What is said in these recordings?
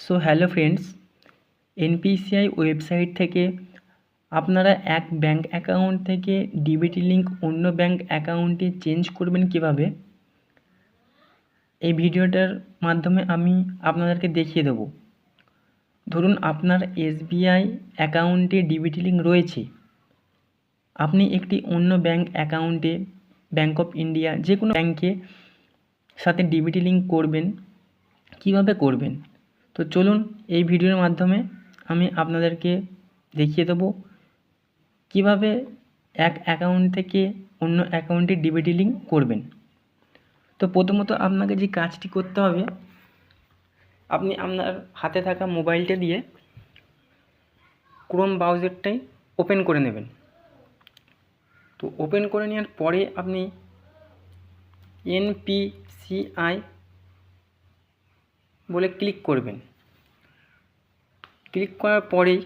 So hello friends, NPCI website থেকে আপনারা এক ব্যাঙ্ক অ্যাকাউন্ট থেকে ডিবিটি লিঙ্ক অন্য ব্যাঙ্ক অ্যাকাউন্টে চেঞ্জ করবেন কিভাবে, এই ভিডিওটার মাধ্যমে আমি আপনাদেরকে দেখিয়ে দেবো। ধরুন আপনার এসবিআই অ্যাকাউন্টে ডিবিটি লিঙ্ক রয়েছে, আপনি একটি অন্য ব্যাঙ্ক অ্যাকাউন্টে ব্যাঙ্ক অফ ইন্ডিয়া যে কোনো ব্যাঙ্কে সাথে ডিবিটি লিঙ্ক করবেন, কিভাবে করবেন। তো চলুন এই ভিডিওর মাধ্যমে আমি আপনাদেরকে দেখিয়ে দেবো কিভাবে এক অ্যাকাউন্ট থেকে অন্য অ্যাকাউন্টে ডিবিটি লিঙ্ক করবেন। তো প্রথমত আপনাকে যে কাজটি করতে হবে, আপনি আপনার হাতে থাকা মোবাইলটা দিয়ে ক্রোম ব্রাউজারটাই ওপেন করে নেবেন। তো ওপেন করে নেওয়ার পরে আপনি এনপিসিআই বলে ক্লিক করবেন। ক্লিক করার পরেই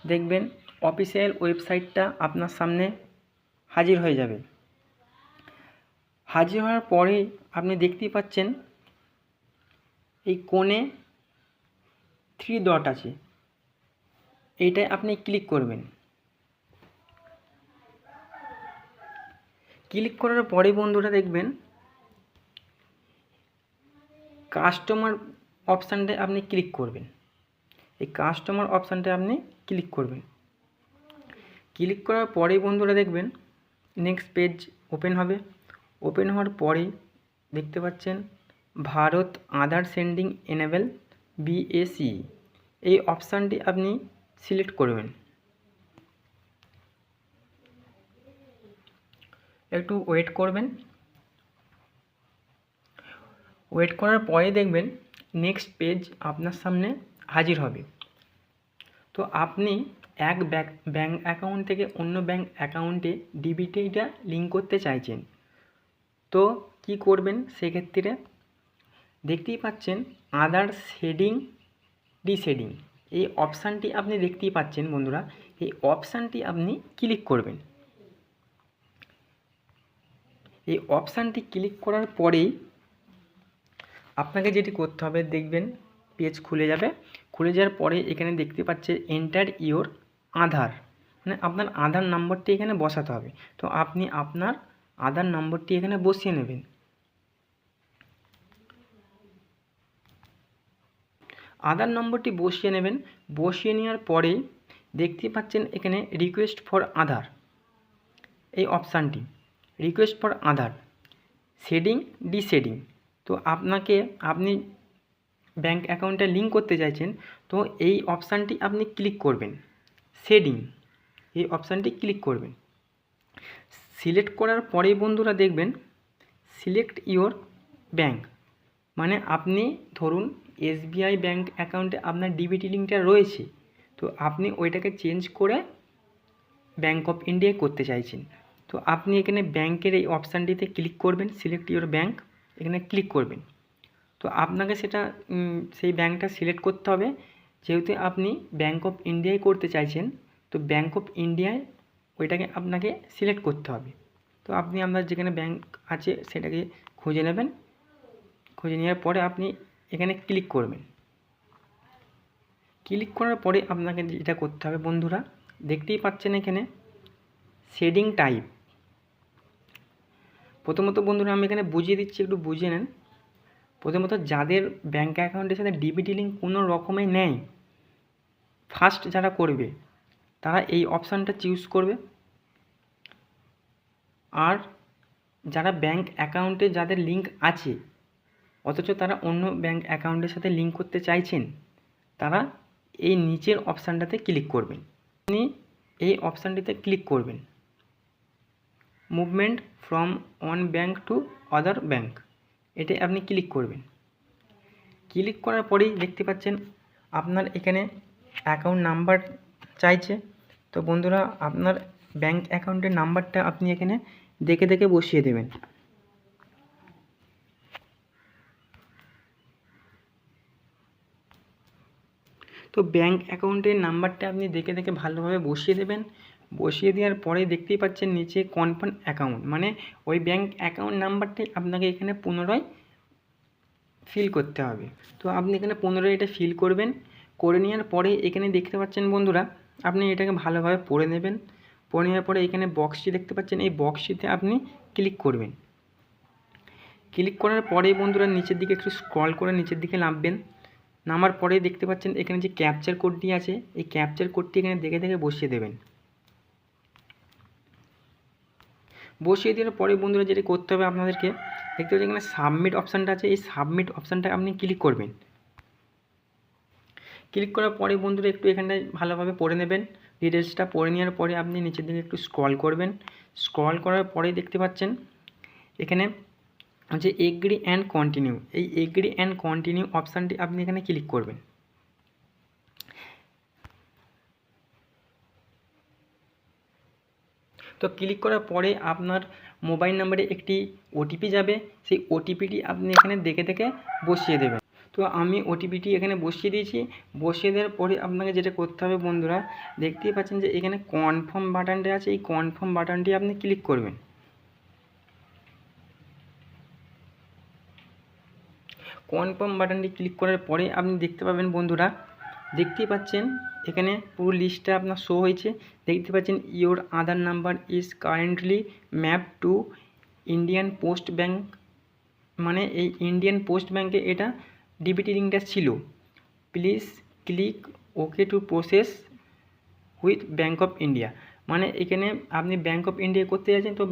দেখবেন অফিসিয়াল ওয়েবসাইটটা আপনার সামনে হাজির হয়ে যাবে। হাজির হওয়ার পরে আপনি দেখতেই পাচ্ছেন এই কোণে 3 ডট আছে, এইটায় আপনি ক্লিক করবেন। ক্লিক করার পরে বন্ধুরা দেখবেন কাস্টমার অপশানটায় আপনি ক্লিক করবেন। এই কাস্টমার অপশানটায় আপনি ক্লিক করবেন। ক্লিক করার পরে বন্ধুরা দেখবেন নেক্সট পেজ ওপেন হবে। ওপেন হওয়ার পরে দেখতে পাচ্ছেন ভারত আধার সেন্ডিং এনেবল বিএসি, এই অপশানটি আপনি সিলেক্ট করবেন। একটু ওয়েট করবেন। ওয়েট করার পরে দেখবেন নেক্সট পেজ আপনার সামনে হাজির হবে। তো আপনি এক ব্যাঙ্ক অ্যাকাউন্ট থেকে অন্য ব্যাঙ্ক অ্যাকাউন্টে ডিবিটিটা লিঙ্ক করতে চাইছেন, তো কি করবেন সেক্ষেত্রে দেখতেই পাচ্ছেন আধার শেডিং ডিশেডিং, এই অপশানটি আপনি দেখতেই পাচ্ছেন বন্ধুরা। এই অপশানটি আপনি ক্লিক করবেন। এই অপশানটি ক্লিক করার পরেই আপনাকে যেটি করতে হবে, দেখবেন পেজ খুলে যাবে। খুলে যাওয়ার পরে এখানে দেখতে পাচ্ছেন এন্টার ইওর আধার, মানে আপনার আধার নম্বরটি এখানে বসাতে হবে। তো আপনি আপনার আধার নম্বরটি এখানে বসিয়ে নেবেন। আধার নম্বরটি বসিয়ে নেবেন। বসিয়ে নেওয়ার পরেই দেখতে পাচ্ছেন এখানে রিকোয়েস্ট ফর আধার, এই অপশানটি রিকোয়েস্ট ফর আধার শেডিং ডিশেডিং। তো আপনি ব্যাঙ্ক অ্যাকাউন্টে লিঙ্ক করতে চাইছেন, তো এই অপশানটি আপনি ক্লিক করবেন। শেডিং, এই অপশানটি ক্লিক করবেন। সিলেক্ট করার পরেই বন্ধুরা দেখবেন সিলেক্ট ইওর ব্যাঙ্ক, মানে আপনি ধরুন এসবিআই ব্যাঙ্ক অ্যাকাউন্টে আপনার ডিবিটি লিঙ্কটা রয়েছে, তো আপনি ওইটাকে চেঞ্জ করে ব্যাঙ্ক অফ ইন্ডিয়ায় করতে চাইছেন। তো আপনি এখানে ব্যাঙ্কের এই অপশানটিতে ক্লিক করবেন, সিলেক্ট ইওর ব্যাঙ্ক, এখানে ক্লিক করবেন। তো আপনাকে সেই ব্যাঙ্কটা সিলেক্ট করতে হবে। যেহেতু আপনি ব্যাঙ্ক অফ ইন্ডিয়ায় করতে চাইছেন, তো ব্যাঙ্ক অফ ইন্ডিয়ায় ওইটাকে আপনাকে সিলেক্ট করতে হবে। তো আপনি আপনার যেখানে ব্যাঙ্ক আছে সেটাকে খুঁজে নেবেন। খুঁজে নেওয়ার পরে আপনি এখানে ক্লিক করবেন। ক্লিক করার পরে আপনাকে যেটা করতে হবে বন্ধুরা, দেখতেই পাচ্ছেন এখানে শেডিং টাইপ। প্রথমত বন্ধুরা আমি এখানে বুঝিয়ে দিচ্ছি, একটু বুঝে নেন। প্রথমত যাদের ব্যাঙ্ক অ্যাকাউন্টের সাথে ডিবিটি লিঙ্ক কোনো রকমে নেই, ফার্স্ট যারা করবে তারা এই অপশানটা চুজ করবে। আর যারা ব্যাঙ্ক অ্যাকাউন্টে যাদের লিঙ্ক আছে অথচ তারা অন্য ব্যাঙ্ক অ্যাকাউন্টের সাথে লিঙ্ক করতে চাইছেন, তারা এই নিচের অপশানটাতে ক্লিক করবেন। আপনি এই অপশানটিতে ক্লিক করবেন, movement from one bank to other bank, এটাই আপনি ক্লিক করবেন। ক্লিক করার পরেই দেখতে পাচ্ছেন আপনার এখানে অ্যাকাউন্ট নাম্বার চাইছে। তো বন্ধুরা আপনার ব্যাঙ্ক অ্যাকাউন্টের নাম্বারটা আপনি এখানে দেখে দেখে বসিয়ে দেবেন। তো ব্যাঙ্ক অ্যাকাউন্টের নাম্বারটা আপনি দেখে দেখে ভালোভাবে বসিয়ে দেবেন। বসিয়ে দেওয়ার পরে দেখতেই পাচ্ছেন নিচে কনফার্ম অ্যাকাউন্ট, মানে ওই ব্যাঙ্ক অ্যাকাউন্ট নাম্বারটাই আপনাকে এখানে পুনরায় ফিল করতে হবে। তো আপনি এখানে 15 এটা ফিল করবেন। করে নেওয়ার পরে এখানে দেখতে পাচ্ছেন বন্ধুরা, আপনি এটাকে ভালোভাবে পড়ে নেবেন। পড়ে নেওয়ার পরে এখানে বক্সটি দেখতে পাচ্ছেন, এই বক্সটিতে আপনি ক্লিক করবেন। ক্লিক করার পরেই বন্ধুরা নিচের দিকে একটু স্ক্রল করে নিচের দিকে নামবেন। নামার পরে দেখতে পাচ্ছেন এখানে যে ক্যাপচার কোডটি আছে, এই ক্যাপচার কোডটি এখানে দেখে দেখে বসিয়ে দেবেন। বসিয়ে দেওয়ার পরে বন্ধুরা যেটা করতে হবে আপনাদেরকে, দেখতে পাচ্ছেন এখানে সাবমিট অপশানটা আছে, এই সাবমিট অপশানটা আপনি ক্লিক করবেন। ক্লিক করার পরে বন্ধুরা একটু এখানটায় ভালোভাবে পড়ে নেবেন। ডিটেলসটা পড়ে নেওয়ার পরে আপনি নিচের দিকে একটু স্ক্রল করবেন। স্ক্রল করার পরেই দেখতে পাচ্ছেন এখানে যে এগ্রি অ্যান্ড কন্টিনিউ, এই এগ্রি অ্যান্ড কন্টিনিউ অপশানটি আপনি এখানে ক্লিক করবেন। তো ক্লিক করার পরে আপনার মোবাইল নাম্বারে একটি ওটিপি যাবে, সেই ওটিপিটি আপনি এখানে দেখে দেখে বসিয়ে দেবেন। তো আমি ওটিপিটি এখানে বসিয়ে দিয়েছি। বসিয়ে দেওয়ার পরে আপনাকে যেটা করতে হবে বন্ধুরা, দেখতেই পাচ্ছেন যে এখানে কনফার্ম বাটনটা আছে, এই কনফার্ম বাটনটি আপনি ক্লিক করবেন। কনফার্ম বাটনটি ক্লিক করার পরে আপনি দেখতে পাবেন বন্ধুরা, দেখতেই পাচ্ছেন এখানে পুরো লিস্টটা আপনার শো হয়েছে। দেখতে পাচ্ছেন your Aadhaar number is currently map to Indian post bank, মানে এই ইন্ডিয়ান পোস্ট ব্যাঙ্কে এটা ডিবিটি লিঙ্কটা ছিল। Please click okay to process with bank of India, মানে এখানে আপনি ব্যাঙ্ক অফ ইন্ডিয়া করতে যাচ্ছেন, তো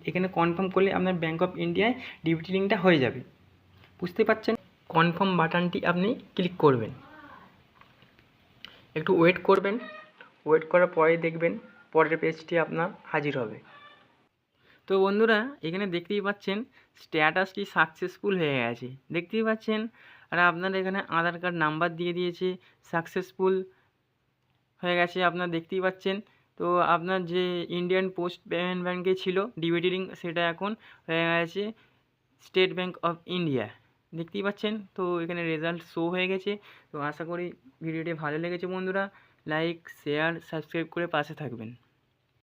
এখানে কনফার্ম করলে আপনার ব্যাঙ্ক অফ ইন্ডিয়ায় ডিবিটি লিঙ্কটা হয়ে যাবে। বুঝতে পারছেন? কনফার্ম বাটনটি আপনি ক্লিক করবেন, একটু ওয়েট করবেন। ওয়েট করার পরেই দেখবেন পরের পেজটি আপনার হাজির হবে। তো বন্ধুরা এখানে দেখতেই পাচ্ছেন স্ট্যাটাসটি সাকসেসফুল হয়ে গেছে, দেখতেই পাচ্ছেন। আর আপনার এখানে আধার কার্ড নাম্বার দিয়ে দিয়েছে, সাকসেসফুল হয়ে গেছে আপনার দেখতেই পাচ্ছেন। তো আপনার যে ইন্ডিয়ান পোস্ট পেমেন্ট ব্যাঙ্কে ছিল ডিবিটি লিঙ্ক, সেটা এখন হয়ে গেছে স্টেট ব্যাঙ্ক অফ ইন্ডিয়া, দেখতেই পাচ্ছেন। তো এখানে রেজাল্ট শো হয়ে গেছে। তো আশা করি ভিডিওটি ভালো লেগেছে বন্ধুরা। লাইক, শেয়ার, সাবস্ক্রাইব করে পাশে থাকবেন।